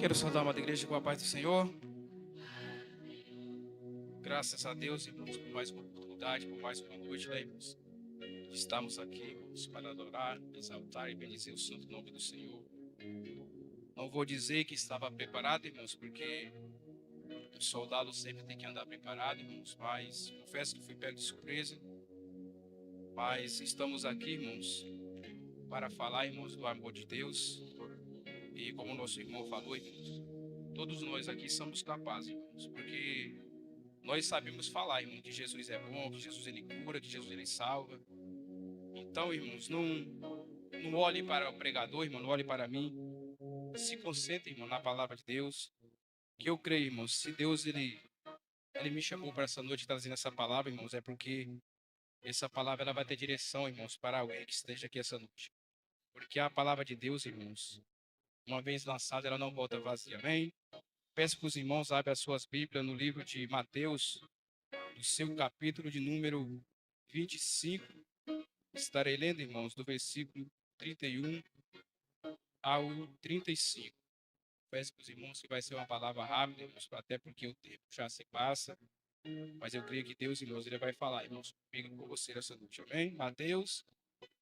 Quero saudar a amada igreja com a paz do Senhor. Graças a Deus, irmãos, por mais uma oportunidade, por mais uma noite, né, irmãos? Estamos aqui, irmãos, para adorar, exaltar e bendizer o santo nome do Senhor. Não vou dizer que estava preparado, irmãos, porque o soldado sempre tem que andar preparado, irmãos, mas confesso que fui pego de surpresa. Mas estamos aqui, irmãos, para falar, irmãos, do amor de Deus. E como o nosso irmão falou, irmãos, todos nós aqui somos capazes, irmãos, porque nós sabemos falar, irmão, que Jesus é bom, que Jesus ele cura, que Jesus ele salva. Então, irmãos, não olhe para o pregador, irmão, não olhe para mim. Se concentre, irmão, na palavra de Deus. Que eu creio, irmãos, se Deus ele me chamou para essa noite trazendo essa palavra, irmãos, é porque essa palavra ela vai ter direção, irmãos, para alguém que esteja aqui essa noite. Porque a palavra de Deus, irmãos, uma vez lançada, ela não volta vazia. Amém? Peço que os irmãos abram as suas Bíblias no livro de Mateus, do seu capítulo de número 25. Estarei lendo, irmãos, do versículo 31 ao 35. Peço para os irmãos que vai ser uma palavra rápida, irmãos, até porque o tempo já se passa. Mas eu creio que Deus, irmãos, ele vai falar, irmãos, comigo com você essa noite. Amém? Mateus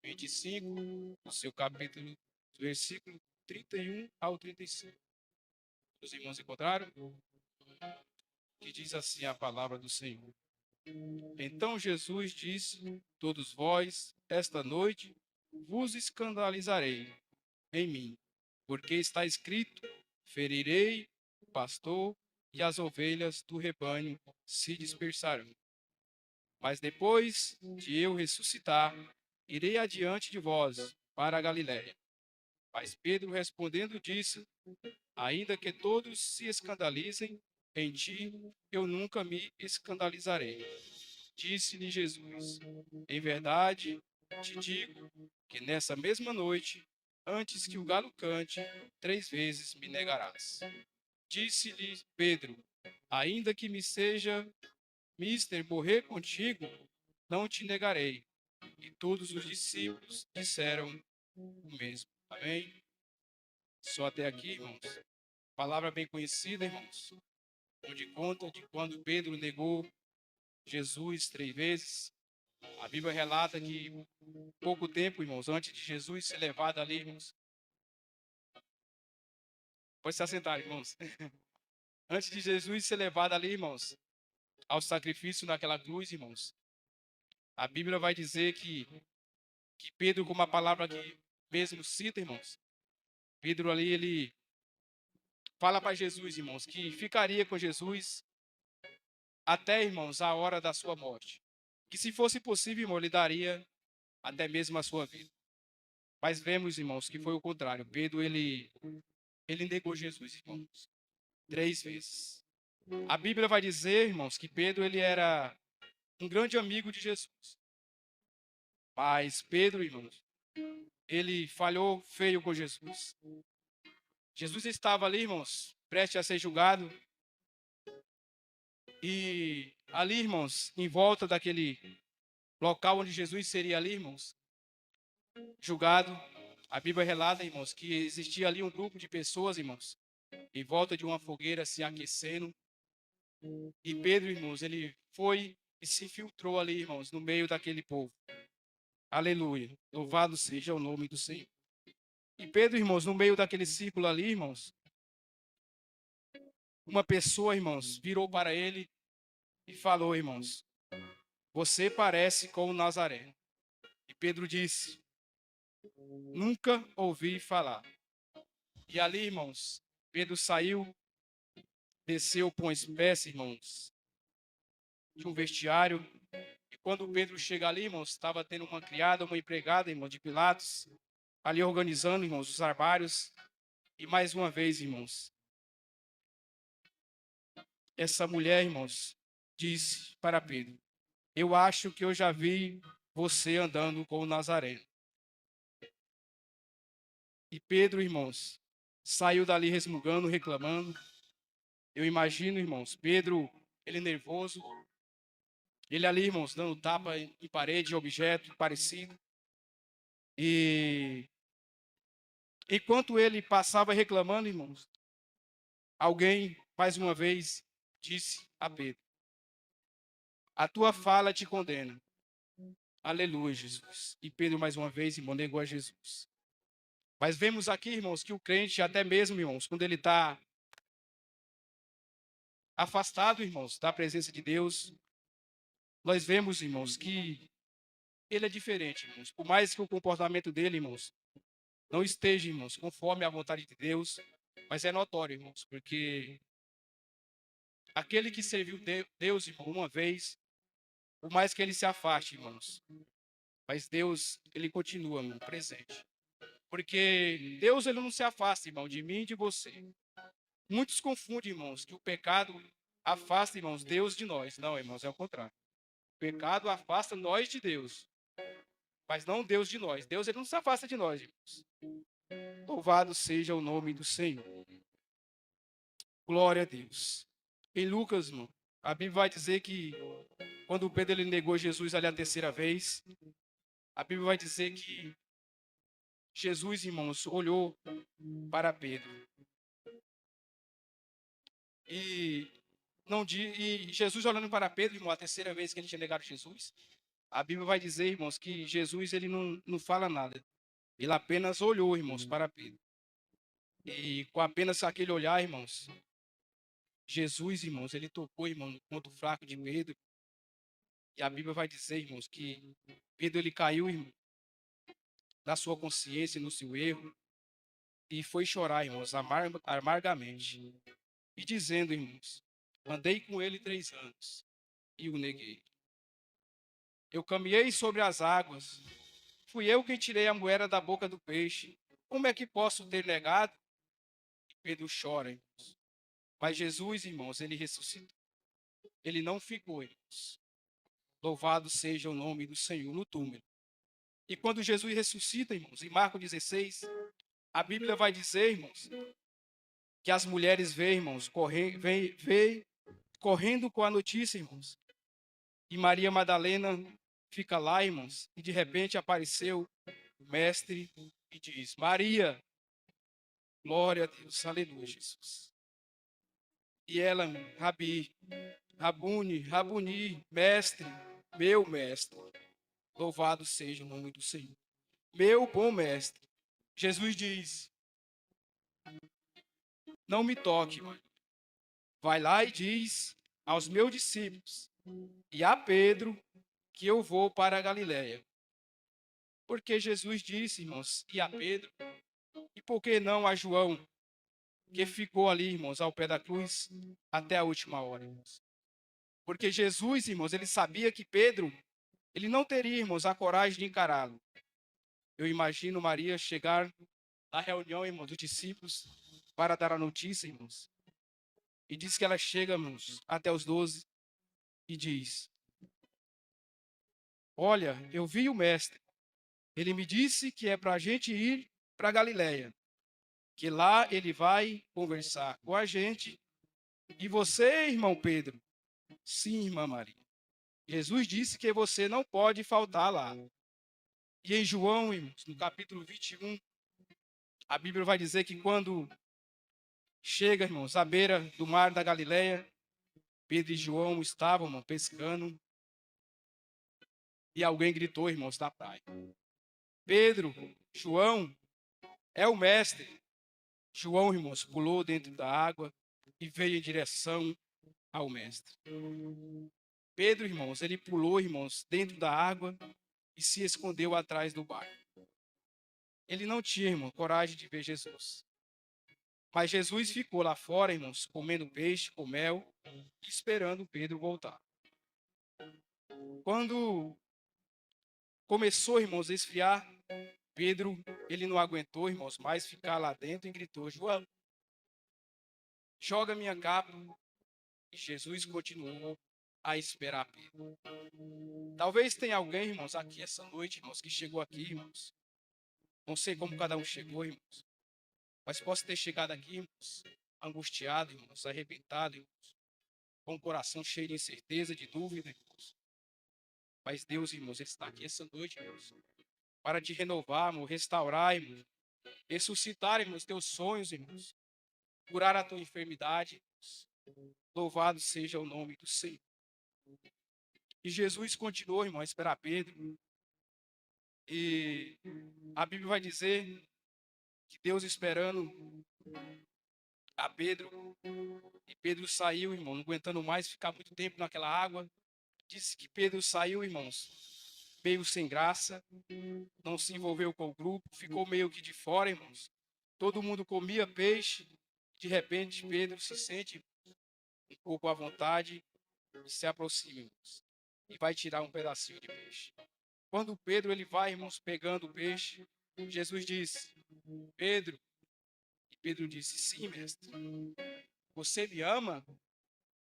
25, no seu capítulo, do versículo 31 ao 35. Os irmãos encontraram? Que diz assim a palavra do Senhor. Então Jesus disse: todos vós, esta noite, vos escandalizarei em mim, porque está escrito: ferirei o pastor e as ovelhas do rebanho se dispersarão. Mas depois de eu ressuscitar, irei adiante de vós para a Galiléia. Mas Pedro respondendo disse: ainda que todos se escandalizem em ti, eu nunca me escandalizarei. Disse-lhe Jesus: em verdade te digo que nessa mesma noite, antes que o galo cante, 3 vezes me negarás. Disse-lhe Pedro: ainda que me seja mister morrer contigo, não te negarei. E todos os discípulos disseram o mesmo. Amém? Só até aqui, irmãos. Palavra bem conhecida, irmãos, onde conta de quando Pedro negou Jesus 3 vezes. A Bíblia relata que pouco tempo, irmãos, antes de Jesus ser levado ali, irmãos. Pode se assentar, irmãos. Antes de Jesus ser levado ali, irmãos, ao sacrifício naquela cruz, irmãos. A Bíblia vai dizer que Pedro, como a palavra que mesmo cita, irmãos. Pedro ali, ele fala para Jesus, irmãos, que ficaria com Jesus até, irmãos, a hora da sua morte. Que se fosse possível, irmão, ele daria até mesmo a sua vida. Mas vemos, irmãos, que foi o contrário. Pedro, ele negou Jesus, irmãos, 3 vezes. A Bíblia vai dizer, irmãos, que Pedro, ele era um grande amigo de Jesus. Mas Pedro, irmãos, ele falhou feio com Jesus. Jesus estava ali, irmãos, prestes a ser julgado. E ali, irmãos, em volta daquele local onde Jesus seria ali, irmãos, julgado, a Bíblia relata, irmãos, que existia ali um grupo de pessoas, irmãos, em volta de uma fogueira se aquecendo. E Pedro, irmãos, ele foi e se infiltrou ali, irmãos, no meio daquele povo. Aleluia. Louvado seja o nome do Senhor. E Pedro, irmãos, no meio daquele círculo ali, irmãos, uma pessoa, irmãos, virou para ele e falou, irmãos: você parece com o Nazareno. E Pedro disse: nunca ouvi falar. E ali, irmãos, Pedro saiu, desceu com uma espécie, irmãos, de um vestiário. E quando Pedro chega ali, irmãos, estava tendo uma criada, uma empregada, irmão, de Pilatos, ali organizando, irmãos, os armários. E mais uma vez, irmãos, essa mulher, irmãos, disse para Pedro: eu acho que eu já vi você andando com o Nazareno. E Pedro, irmãos, saiu dali resmungando, reclamando. Eu imagino, irmãos, Pedro, ele nervoso. Ele ali, irmãos, dando tapa em parede, objeto parecido. E enquanto ele passava reclamando, irmãos, alguém, mais uma vez, disse a Pedro: a tua fala te condena. Aleluia, Jesus. E Pedro, mais uma vez, irmão, negou a Jesus. Mas vemos aqui, irmãos, que o crente, até mesmo, irmãos, quando ele está afastado, irmãos, da presença de Deus, nós vemos, irmãos, que ele é diferente, irmãos. Por mais que o comportamento dele, irmãos, não esteja, irmãos, conforme a vontade de Deus, mas é notório, irmãos, porque aquele que serviu Deus, irmão, uma vez, por mais que ele se afaste, irmãos, mas Deus, ele continua, irmão, presente. Porque Deus, ele não se afasta, irmão, de mim e de você. Muitos confundem, irmãos, que o pecado afasta, irmãos, Deus de nós. Não, irmãos, é o contrário. O pecado afasta nós de Deus, mas não Deus de nós. Deus, ele não se afasta de nós, irmãos. Louvado seja o nome do Senhor. Glória a Deus. Em Lucas, irmão, a Bíblia vai dizer que quando Pedro ele negou Jesus ali a terceira vez, a Bíblia vai dizer que Jesus, irmãos, olhou para Pedro. E Jesus olhando para Pedro, irmão, a terceira vez que ele tinha negado Jesus, a Bíblia vai dizer, irmãos, que Jesus ele não fala nada. Ele apenas olhou, irmãos, para Pedro. E com apenas aquele olhar, irmãos, Jesus, irmãos, ele tocou, irmão, no ponto fraco de Pedro. E a Bíblia vai dizer, irmãos, que Pedro ele caiu, irmão, na sua consciência, no seu erro, e foi chorar, irmãos, amargamente. E dizendo, irmãos, andei com ele 3 anos e o neguei. Eu caminhei sobre as águas, fui eu quem tirei a moeda da boca do peixe. Como é que posso ter negado? E Pedro chora, irmãos. Mas Jesus, irmãos, ele ressuscitou. Ele não ficou, irmãos. Louvado seja o nome do Senhor no túmulo. E quando Jesus ressuscita, irmãos, em Marcos 16, a Bíblia vai dizer, irmãos, que as mulheres veem, irmãos, correndo com a notícia, irmãos. E Maria Madalena fica lá, irmãos, e de repente apareceu o mestre e diz: Maria, glória a Deus, aleluia, Jesus. E ela, Rabi, Rabuni, Rabuni, mestre, meu mestre, louvado seja o nome do Senhor. Meu bom mestre. Jesus diz: não me toque, Maria. Vai lá e diz aos meus discípulos e a Pedro que eu vou para a Galiléia. Porque Jesus disse, irmãos, e a Pedro, e por que não a João, que ficou ali, irmãos, ao pé da cruz até a última hora, irmãos. Porque Jesus, irmãos, ele sabia que Pedro, ele não teria, irmãos, a coragem de encará-lo. Eu imagino Maria chegar na reunião, irmãos, dos discípulos para dar a notícia, irmãos. E diz que ela chega, irmãos, até os 12 e diz: olha, eu vi o mestre. Ele me disse que é para a gente ir para Galiléia, que lá ele vai conversar com a gente. E você, irmão Pedro? Sim, irmã Maria. Jesus disse que você não pode faltar lá. E em João, irmãos, no capítulo 21, a Bíblia vai dizer que quando chega, irmãos, à beira do mar da Galiléia, Pedro e João estavam, irmão, pescando. E alguém gritou, irmãos, da praia: Pedro, João, é o mestre. João, irmãos, pulou dentro da água e veio em direção ao mestre. Pedro, irmãos, ele pulou, irmãos, dentro da água e se escondeu atrás do barco. Ele não tinha, irmão, coragem de ver Jesus. Mas Jesus ficou lá fora, irmãos, comendo peixe com mel, esperando Pedro voltar. Quando começou, irmãos, a esfriar, Pedro, ele não aguentou, irmãos, mais ficar lá dentro e gritou: João, joga minha capa. E Jesus continuou a esperar Pedro. Talvez tenha alguém, irmãos, aqui essa noite, irmãos, que chegou aqui, irmãos. Não sei como cada um chegou, irmãos. Mas posso ter chegado aqui, irmãos, angustiado, irmãos, arrebentado, irmãos, com o coração cheio de incerteza, de dúvida, irmãos. Mas Deus, irmãos, Ele está aqui essa noite, irmãos, para te renovar, irmãos, restaurar, irmãos, ressuscitar, irmãos, teus sonhos, irmãos. curar a tua enfermidade. Louvado seja o nome do Senhor. E Jesus continuou, irmão, a esperar Pedro. E a Bíblia vai dizer que Deus esperando a Pedro. E Pedro saiu, irmão, não aguentando mais ficar muito tempo naquela água. Disse que Pedro saiu, irmãos, meio sem graça, não se envolveu com o grupo, ficou meio que de fora, irmãos. Todo mundo comia peixe. De repente, Pedro se sente um pouco à vontade e se aproxima, irmãos, e vai tirar um pedacinho de peixe. Quando Pedro ele vai, irmãos, pegando o peixe, Jesus disse: Pedro. E Pedro disse: sim, mestre. Você me ama?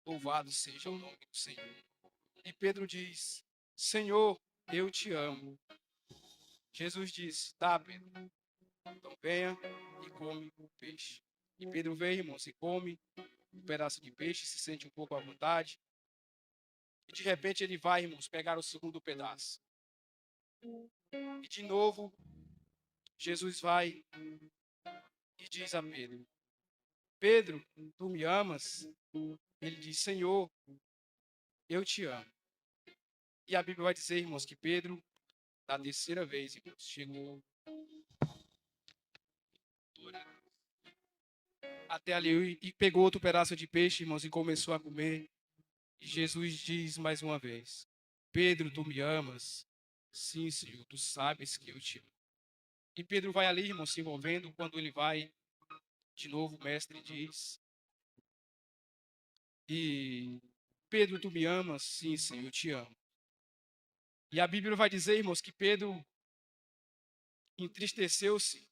Louvado seja o nome do Senhor. E Pedro diz: Senhor, eu te amo. Jesus disse: tá, Pedro, então venha e come o peixe. E Pedro vem, irmãos, e come um pedaço de peixe, se sente um pouco à vontade. E de repente ele vai, irmãos, pegar o segundo pedaço. E de novo, Jesus vai e diz a Pedro: Pedro, tu me amas? Ele diz: Senhor, eu te amo. E a Bíblia vai dizer, irmãos, que Pedro, da terceira vez, irmãos, chegou até ali e pegou outro pedaço de peixe, irmãos, e começou a comer. E Jesus diz mais uma vez: Pedro, tu me amas? Sim, Senhor, tu sabes que eu te amo. E Pedro vai ali, irmão, se envolvendo. Quando ele vai, de novo, o mestre diz: E Pedro, tu me amas? Sim, Senhor, eu te amo. E a Bíblia vai dizer, irmãos, que Pedro entristeceu-se.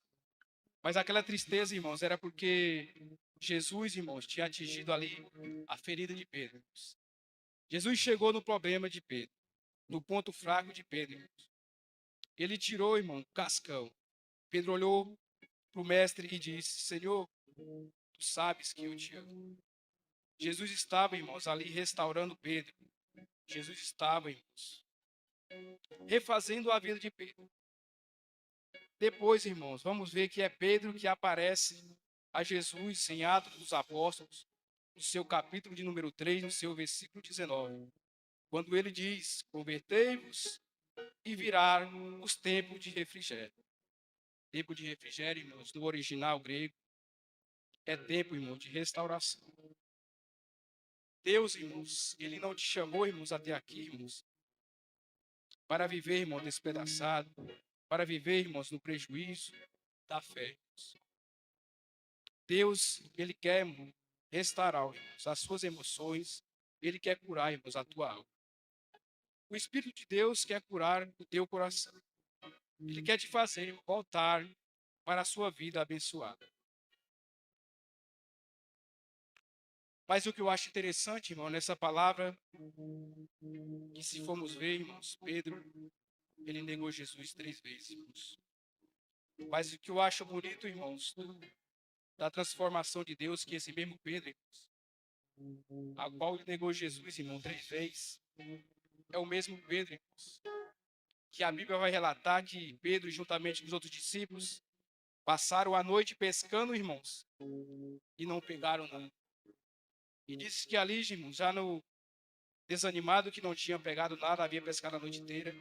Mas aquela tristeza, irmãos, era porque Jesus, irmãos, tinha atingido ali a ferida de Pedro. Jesus chegou no problema de Pedro, no ponto fraco de Pedro, irmãos. Ele tirou, irmão, o cascão. Pedro olhou para o mestre e disse: Senhor, tu sabes que eu te amo. Jesus estava, irmãos, ali restaurando Pedro. Jesus estava, irmãos, refazendo a vida de Pedro. Depois, irmãos, vamos ver que é Pedro que aparece a Jesus em Atos dos Apóstolos, no seu capítulo de número 3, no seu versículo 19. Quando ele diz: convertei-vos e viraram os tempos de refrigério. Tempo de refrigério, irmãos, no original grego, é tempo, irmão, de restauração. Deus, irmãos, Ele não te chamou, irmãos, até aqui, irmãos, para viver, irmão, despedaçado, para viver, irmãos, no prejuízo da fé. Irmãos. Deus, Ele quer, irmão, restaurar, irmãos, as suas emoções, Ele quer curar, irmãos, a tua alma. O Espírito de Deus quer curar o teu coração. Ele quer te fazer voltar para a sua vida abençoada. Mas o que eu acho interessante, irmão, nessa palavra, que se formos ver, irmãos, Pedro, ele negou Jesus 3 vezes, irmãos. Mas o que eu acho bonito, irmãos, da transformação de Deus, que esse mesmo Pedro, irmãos, a qual ele negou Jesus, irmão, 3 vezes, é o mesmo Pedro, irmãos, que a Bíblia vai relatar que Pedro, juntamente com os outros discípulos, passaram a noite pescando, irmãos, e não pegaram nada. E disse que ali, irmãos, já no desanimado, que não tinha pegado nada, havia pescado a noite inteira,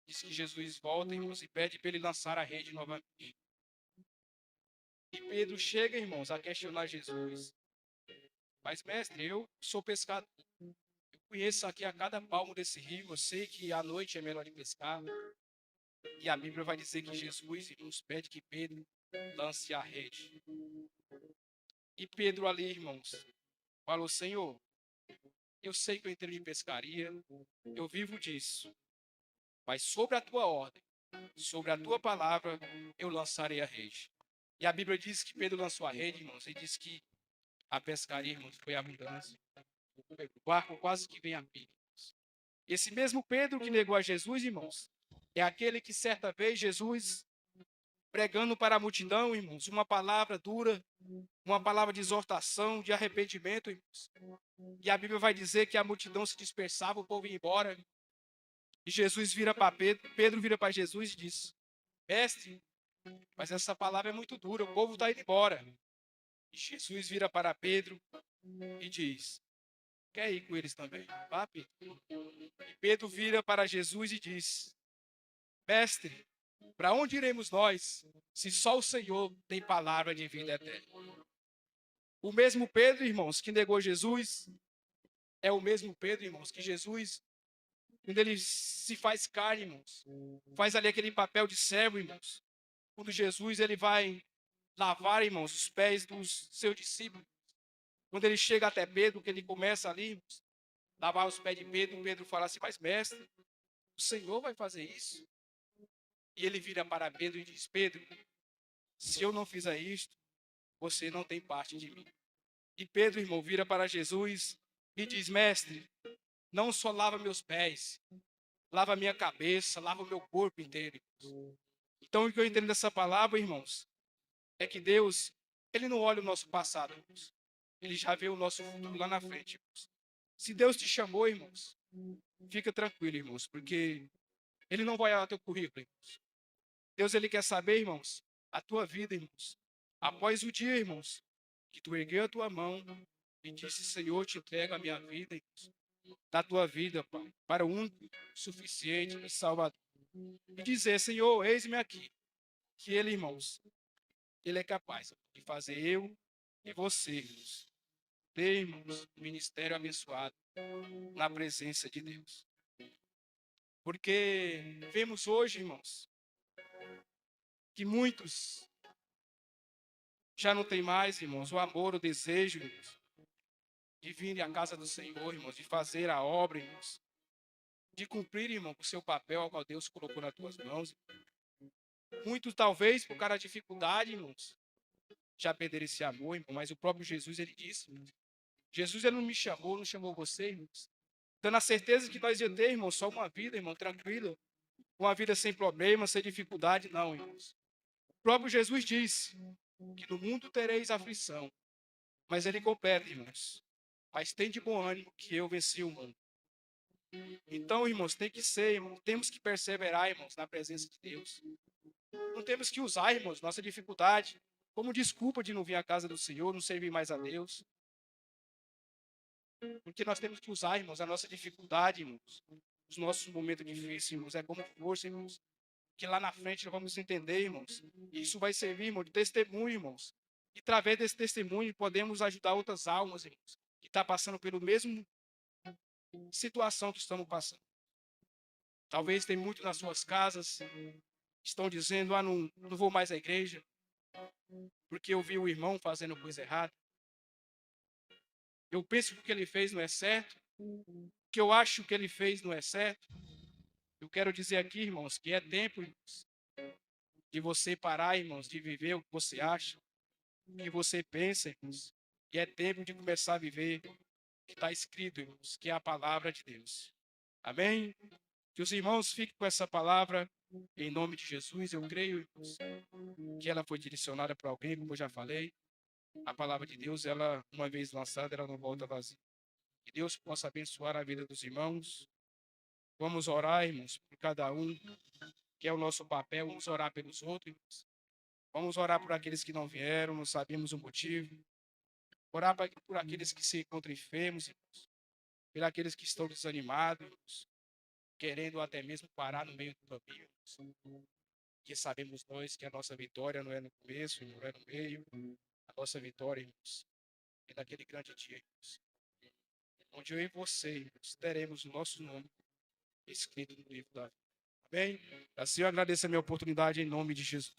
disse que Jesus volta, irmãos, e pede para ele lançar a rede novamente. E Pedro chega, irmãos, a questionar Jesus. Mas, mestre, eu sou pescador. Eu conheço aqui a cada palmo desse rio. Eu sei que à noite é melhor de pescar. E a Bíblia vai dizer que Jesus, irmãos, pede que Pedro lance a rede. E Pedro ali, irmãos, falou: Senhor, eu sei que eu entendo de pescaria, eu vivo disso. Mas sobre a tua ordem, sobre a tua palavra, eu lançarei a rede. E a Bíblia diz que Pedro lançou a rede, irmãos, e diz que a pescaria, irmãos, foi abundância. O barco quase que vem a pique. Esse mesmo Pedro que negou a Jesus, irmãos, é aquele que certa vez Jesus, pregando para a multidão, irmãos, uma palavra dura, uma palavra de exortação, de arrependimento, irmãos. E a Bíblia vai dizer que a multidão se dispersava, o povo ia embora. E Jesus vira para Pedro, Pedro vira para Jesus e diz: Mestre, mas essa palavra é muito dura, o povo está indo embora. E Jesus vira para Pedro e diz: quer ir com eles também? Vá, Pedro. E Pedro vira para Jesus e diz: mestre, para onde iremos nós, se só o Senhor tem palavra de vida eterna? O mesmo Pedro, irmãos, que negou Jesus, é o mesmo Pedro, irmãos, que Jesus, quando ele se faz carne, irmãos, faz ali aquele papel de servo, irmãos. Quando Jesus ele vai lavar, irmãos, os pés dos seus discípulos. Quando ele chega até Pedro, que ele começa ali, irmãos, lavar os pés de Pedro, Pedro fala assim: mas mestre, o Senhor vai fazer isso? E ele vira para Pedro e diz: Pedro, se eu não fizer isto, você não tem parte de mim. E Pedro, irmão, vira para Jesus e diz: mestre, não só lava meus pés, lava minha cabeça, lava o meu corpo inteiro. Então, o que eu entendo dessa palavra, irmãos, é que Deus, ele não olha o nosso passado, irmãos. Ele já vê o nosso futuro lá na frente, irmãos. Se Deus te chamou, irmãos, fica tranquilo, irmãos, porque ele não vai olhar teu currículo, irmãos. Deus, ele quer saber, irmãos, a tua vida, irmãos. Após o dia, irmãos, que tu ergueu a tua mão e disse: Senhor, te entrego a minha vida, irmãos, da tua vida, Pai, para o único, suficiente e salvador. E dizer: Senhor, eis-me aqui. Que ele, irmãos, ele é capaz de fazer eu e você, irmãos, ter, irmãos, um ministério abençoado na presença de Deus. Porque vemos hoje, irmãos, que muitos já não têm mais, irmãos, o amor, o desejo, irmãos, de vir à casa do Senhor, irmãos, de fazer a obra, irmãos, de cumprir, irmão, o seu papel ao qual Deus colocou nas tuas mãos. Muitos, talvez, por causa da dificuldade, irmãos, já perderam esse amor, irmão, mas o próprio Jesus, ele disse, irmãos, Jesus, ele não me chamou, não chamou você, irmãos, dando a certeza que nós ia ter, irmão, só uma vida, irmão, tranquila, uma vida sem problemas, sem dificuldade, não, irmãos. O próprio Jesus disse que no mundo tereis aflição, mas ele completa, irmãos, mas tem de bom ânimo que eu venci o mundo. Então, irmãos, tem que ser, irmãos, temos que perseverar, irmãos, na presença de Deus. Não temos que usar, irmãos, nossa dificuldade como desculpa de não vir à casa do Senhor, não servir mais a Deus. Porque nós temos que usar, irmãos, a nossa dificuldade, irmãos, os nossos momentos difíceis, irmãos, é como força, irmãos, que lá na frente nós vamos entender, irmãos. E isso vai servir, irmão, de testemunho, irmãos. E através desse testemunho podemos ajudar outras almas, irmãos, que estão passando pelo mesmo situação que estamos passando. Talvez tem muito nas suas casas, estão dizendo: ah, não vou mais à igreja, porque eu vi o irmão fazendo coisa errada. Eu penso que o que ele fez não é certo, que eu acho que ele fez não é certo. Eu quero dizer aqui, irmãos, que é tempo, irmãos, de você parar, irmãos, de viver o que você acha, o que você pensa, irmãos. E é tempo de começar a viver o que está escrito, irmãos, que é a palavra de Deus. Amém? Que os irmãos fiquem com essa palavra em nome de Jesus. Eu creio, irmãos, que ela foi direcionada para alguém, como eu já falei. A palavra de Deus, ela, uma vez lançada, ela não volta vazia. Que Deus possa abençoar a vida dos irmãos. Vamos orar, irmãos, por cada um, que é o nosso papel. Vamos orar pelos outros, irmãos. Vamos orar por aqueles que não vieram, não sabemos o motivo. Orar por aqueles que se encontram enfermos, irmãos. Por aqueles que estão desanimados, irmãos, querendo até mesmo parar no meio do caminho, irmãos. Que sabemos nós que a nossa vitória não é no começo, não é no meio. A nossa vitória, irmãos, é naquele grande dia, irmãos, onde eu e você, irmãos, teremos o nosso nome escrito no livro da vida. Amém? Assim eu agradeço a minha oportunidade em nome de Jesus.